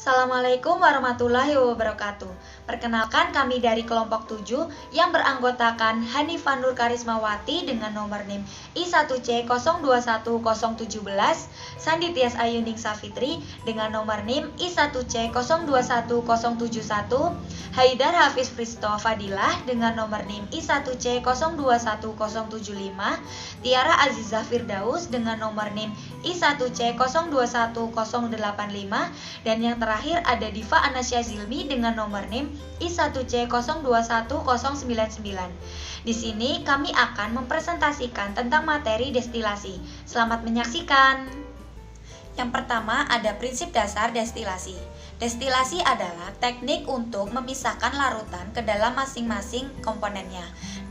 Assalamualaikum warahmatullahi wabarakatuh. Perkenalkan kami dari kelompok 7 yang beranggotakan Hanifah Nur Karismawati dengan nomor NIM I1C021017, Sandi Tias Ayuning Safitri dengan nomor NIM I1C021071, Haidar Hafiz Fristo Fadilah dengan nomor NIM I1C021075, Tiara Azizah Firdaus dengan nomor NIM I1C021085, dan yang terakhir ada Diva Anasya Zilmi dengan nomor NIM I1C021099. Di sini kami akan mempresentasikan tentang materi destilasi. Selamat menyaksikan. Yang pertama ada prinsip dasar destilasi. Destilasi adalah teknik untuk memisahkan larutan ke dalam masing-masing komponennya.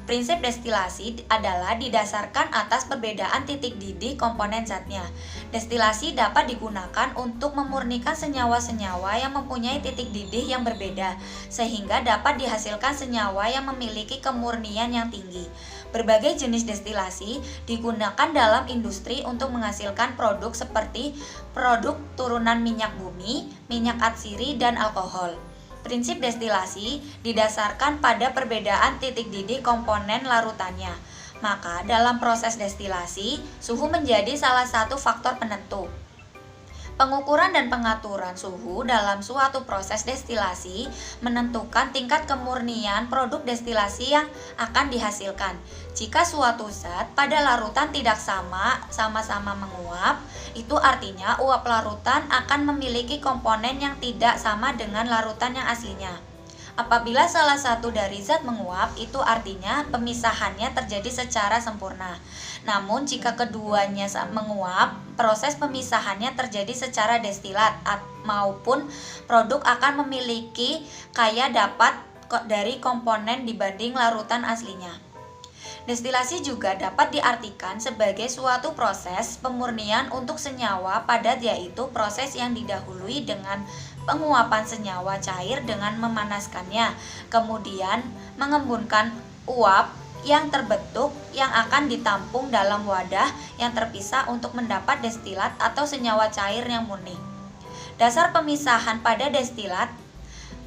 Prinsip destilasi adalah didasarkan atas perbedaan titik didih komponen zatnya. Destilasi dapat digunakan untuk memurnikan senyawa-senyawa yang mempunyai titik didih yang berbeda, sehingga dapat dihasilkan senyawa yang memiliki kemurnian yang tinggi. Berbagai jenis destilasi digunakan dalam industri untuk menghasilkan produk seperti produk turunan minyak bumi, minyak atsiri, dan alkohol. Prinsip destilasi didasarkan pada perbedaan titik didih komponen larutannya. Maka dalam proses destilasi, suhu menjadi salah satu faktor penentu. Pengukuran dan pengaturan suhu dalam suatu proses destilasi menentukan tingkat kemurnian produk destilasi yang akan dihasilkan. Jika suatu zat pada larutan tidak sama-sama menguap, itu artinya uap larutan akan memiliki komponen yang tidak sama dengan larutan yang aslinya. Apabila salah satu dari zat menguap, itu artinya pemisahannya terjadi secara sempurna. Namun jika keduanya menguap, proses pemisahannya terjadi secara destilat maupun produk akan memiliki kaya dapat dari komponen dibanding larutan aslinya. Destilasi juga dapat diartikan sebagai suatu proses pemurnian untuk senyawa padat, yaitu proses yang didahului dengan penguapan senyawa cair dengan memanaskannya, kemudian mengembunkan uap yang terbentuk yang akan ditampung dalam wadah yang terpisah untuk mendapat destilat atau senyawa cair yang murni. Dasar pemisahan pada destilat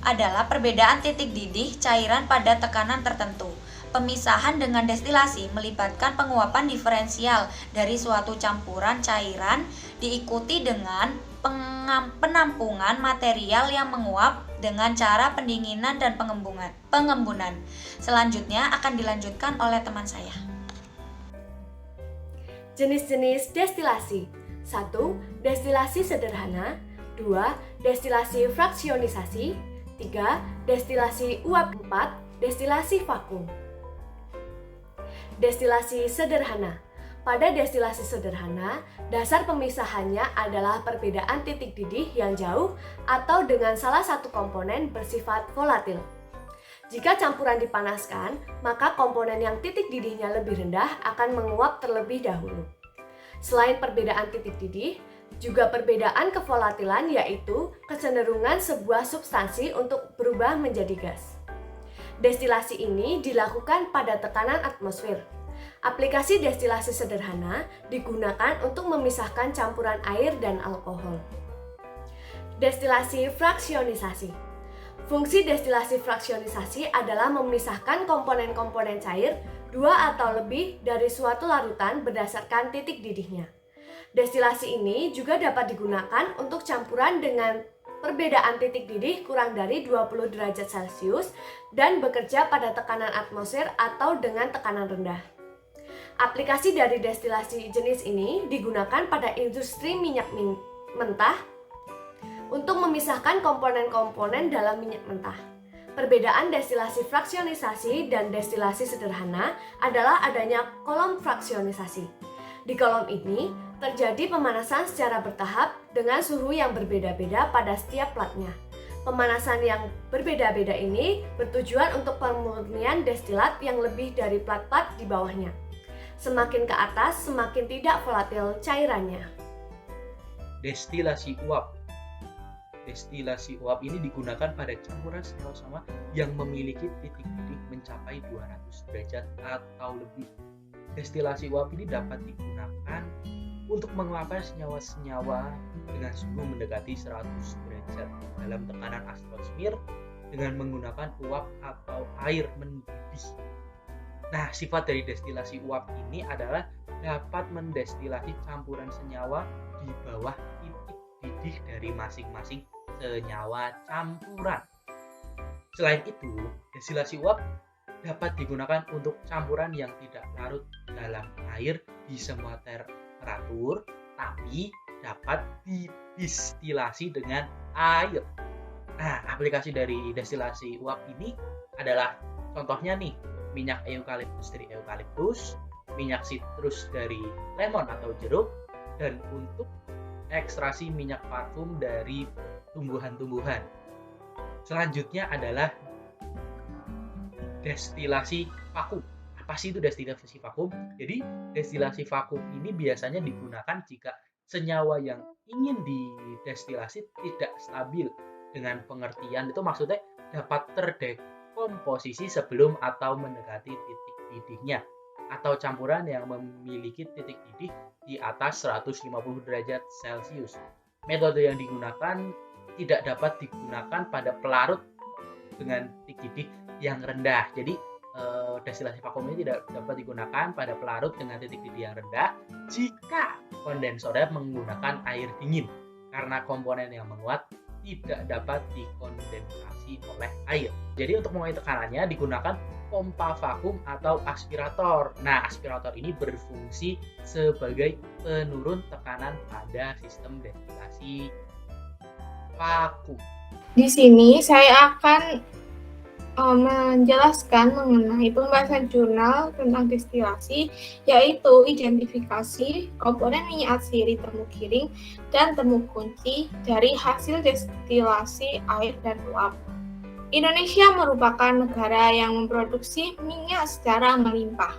adalah perbedaan titik didih cairan pada tekanan tertentu. Pemisahan dengan destilasi melibatkan penguapan diferensial dari suatu campuran cairan diikuti dengan penampungan material yang menguap dengan cara pendinginan dan pengembunan. Selanjutnya akan dilanjutkan oleh teman saya. Jenis-jenis destilasi. 1. Destilasi sederhana. 2. Destilasi fraksionisasi. 3. Destilasi uap. 4. Destilasi vakum. Destilasi sederhana. Pada destilasi sederhana, dasar pemisahannya adalah perbedaan titik didih yang jauh atau dengan salah satu komponen bersifat volatil. Jika campuran dipanaskan, maka komponen yang titik didihnya lebih rendah akan menguap terlebih dahulu. Selain perbedaan titik didih, juga perbedaan kevolatilan, yaitu kecenderungan sebuah substansi untuk berubah menjadi gas. Destilasi ini dilakukan pada tekanan atmosfer. Aplikasi destilasi sederhana digunakan untuk memisahkan campuran air dan alkohol. Destilasi fraksionisasi. Fungsi destilasi fraksionisasi adalah memisahkan komponen-komponen cair dua atau lebih dari suatu larutan berdasarkan titik didihnya. Destilasi ini juga dapat digunakan untuk campuran dengan perbedaan titik didih kurang dari 20 derajat Celcius dan bekerja pada tekanan atmosfer atau dengan tekanan rendah. Aplikasi dari destilasi jenis ini digunakan pada industri minyak mentah untuk memisahkan komponen-komponen dalam minyak mentah. Perbedaan destilasi fraksionisasi dan destilasi sederhana adalah adanya kolom fraksionisasi. Di kolom ini terjadi pemanasan secara bertahap dengan suhu yang berbeda-beda pada setiap platnya. Pemanasan yang berbeda-beda ini bertujuan untuk pemurnian destilat yang lebih dari plat-plat di bawahnya. Semakin ke atas, semakin tidak volatil cairannya. Destilasi uap. Destilasi uap ini digunakan pada campuran senyawa yang memiliki titik didih mencapai 200 derajat atau lebih. Destilasi uap ini dapat digunakan untuk menguapkan senyawa-senyawa dengan suhu mendekati 100 derajat dalam tekanan atmosfer dengan menggunakan uap atau air mendidih. Nah, sifat dari destilasi uap ini adalah dapat mendestilasi campuran senyawa di bawah titik didih dari masing-masing senyawa campuran. Selain itu, destilasi uap dapat digunakan untuk campuran yang tidak larut dalam air di semua temperatur, tapi dapat didestilasi dengan air. Nah, aplikasi dari destilasi uap ini adalah contohnya nih, minyak eukaliptus dari eukaliptus, minyak sitrus dari lemon atau jeruk, dan untuk ekstraksi minyak parfum dari tumbuhan-tumbuhan. Selanjutnya adalah destilasi vakum. Apa sih itu destilasi vakum? Jadi, destilasi vakum ini biasanya digunakan jika senyawa yang ingin didestilasi tidak stabil. Dengan pengertian itu maksudnya dapat terdekomposisi sebelum atau mendekati titik didihnya, atau campuran yang memiliki titik didih di atas 150 derajat Celcius. Metode yang digunakan tidak dapat digunakan pada pelarut dengan titik didih yang rendah. Jadi destilasi vakum ini tidak dapat digunakan pada pelarut dengan titik didih yang rendah jika kondensornya menggunakan air dingin, karena komponen yang menguat tidak dapat dikondensasi oleh air. Jadi untuk mengurangi tekanannya digunakan pompa vakum atau aspirator. Nah, aspirator ini berfungsi sebagai penurun tekanan pada sistem destilasi vakum. Di sini saya akan menjelaskan mengenai pembahasan jurnal tentang destilasi, yaitu identifikasi komponen minyak atsiri temu giring dan temu kunci dari hasil destilasi air dan uap. Indonesia merupakan negara yang memproduksi minyak secara melimpah.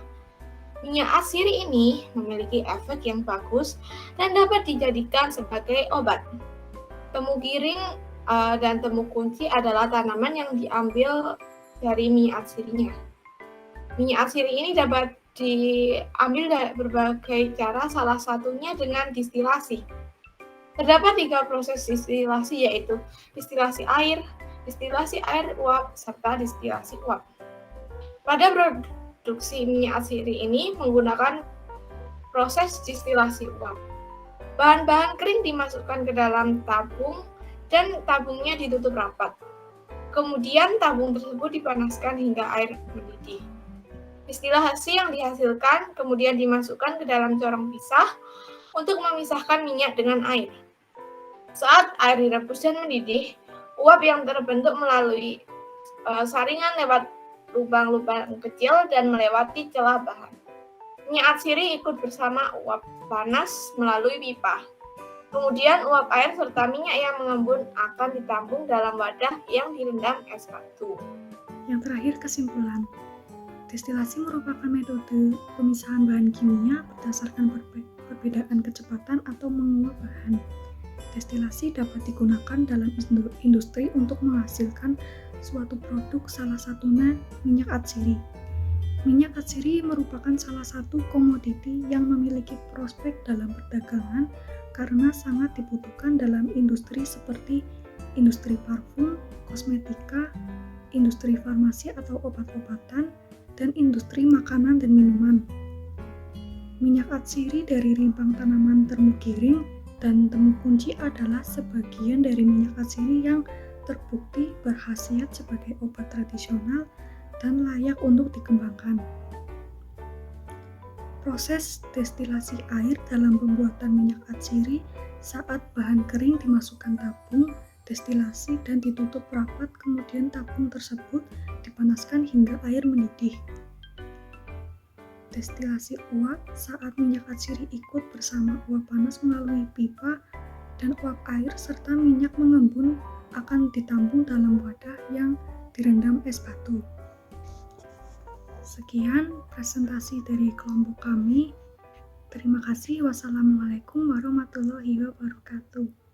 Minyak atsiri ini memiliki efek yang bagus dan dapat dijadikan sebagai obat. Temu giring dan temu kunci adalah tanaman yang diambil dari minyak atsirinya. Minyak atsiri ini dapat diambil dari berbagai cara, salah satunya dengan distilasi. Terdapat 3 proses distilasi, yaitu distilasi air uap, serta distilasi uap. Pada produksi minyak atsiri ini menggunakan proses distilasi uap. Bahan-bahan kering dimasukkan ke dalam tabung dan tabungnya ditutup rapat. Kemudian tabung tersebut dipanaskan hingga air mendidih. Distilasi yang dihasilkan kemudian dimasukkan ke dalam corong pisah untuk memisahkan minyak dengan air. Saat air direbus dan mendidih, uap yang terbentuk melalui saringan lewat lubang-lubang kecil dan melewati celah bahan. Minyak atsiri ikut bersama uap panas melalui pipa. Kemudian uap air serta minyak yang mengembun akan ditampung dalam wadah yang direndam es batu. Yang terakhir, kesimpulan. Destilasi merupakan metode pemisahan bahan kimia berdasarkan perbedaan kecepatan atau menguap bahan. Destilasi dapat digunakan dalam industri untuk menghasilkan suatu produk, salah satunya minyak atsiri. Minyak atsiri merupakan salah satu komoditi yang memiliki prospek dalam perdagangan karena sangat dibutuhkan dalam industri seperti industri parfum, kosmetika, industri farmasi atau obat-obatan, dan industri makanan dan minuman. Minyak atsiri dari rimpang tanaman temu giring dan temu kunci adalah sebagian dari minyak atsiri yang terbukti berkhasiat sebagai obat tradisional dan layak untuk dikembangkan. Proses destilasi air dalam pembuatan minyak atsiri saat bahan kering dimasukkan tabung destilasi dan ditutup rapat, kemudian tabung tersebut dipanaskan hingga air mendidih. Destilasi uap saat minyak atsiri ikut bersama uap panas melalui pipa dan uap air serta minyak mengembun akan ditampung dalam wadah yang direndam es batu. Sekian presentasi dari kelompok kami. Terima kasih. Wassalamualaikum warahmatullahi wabarakatuh.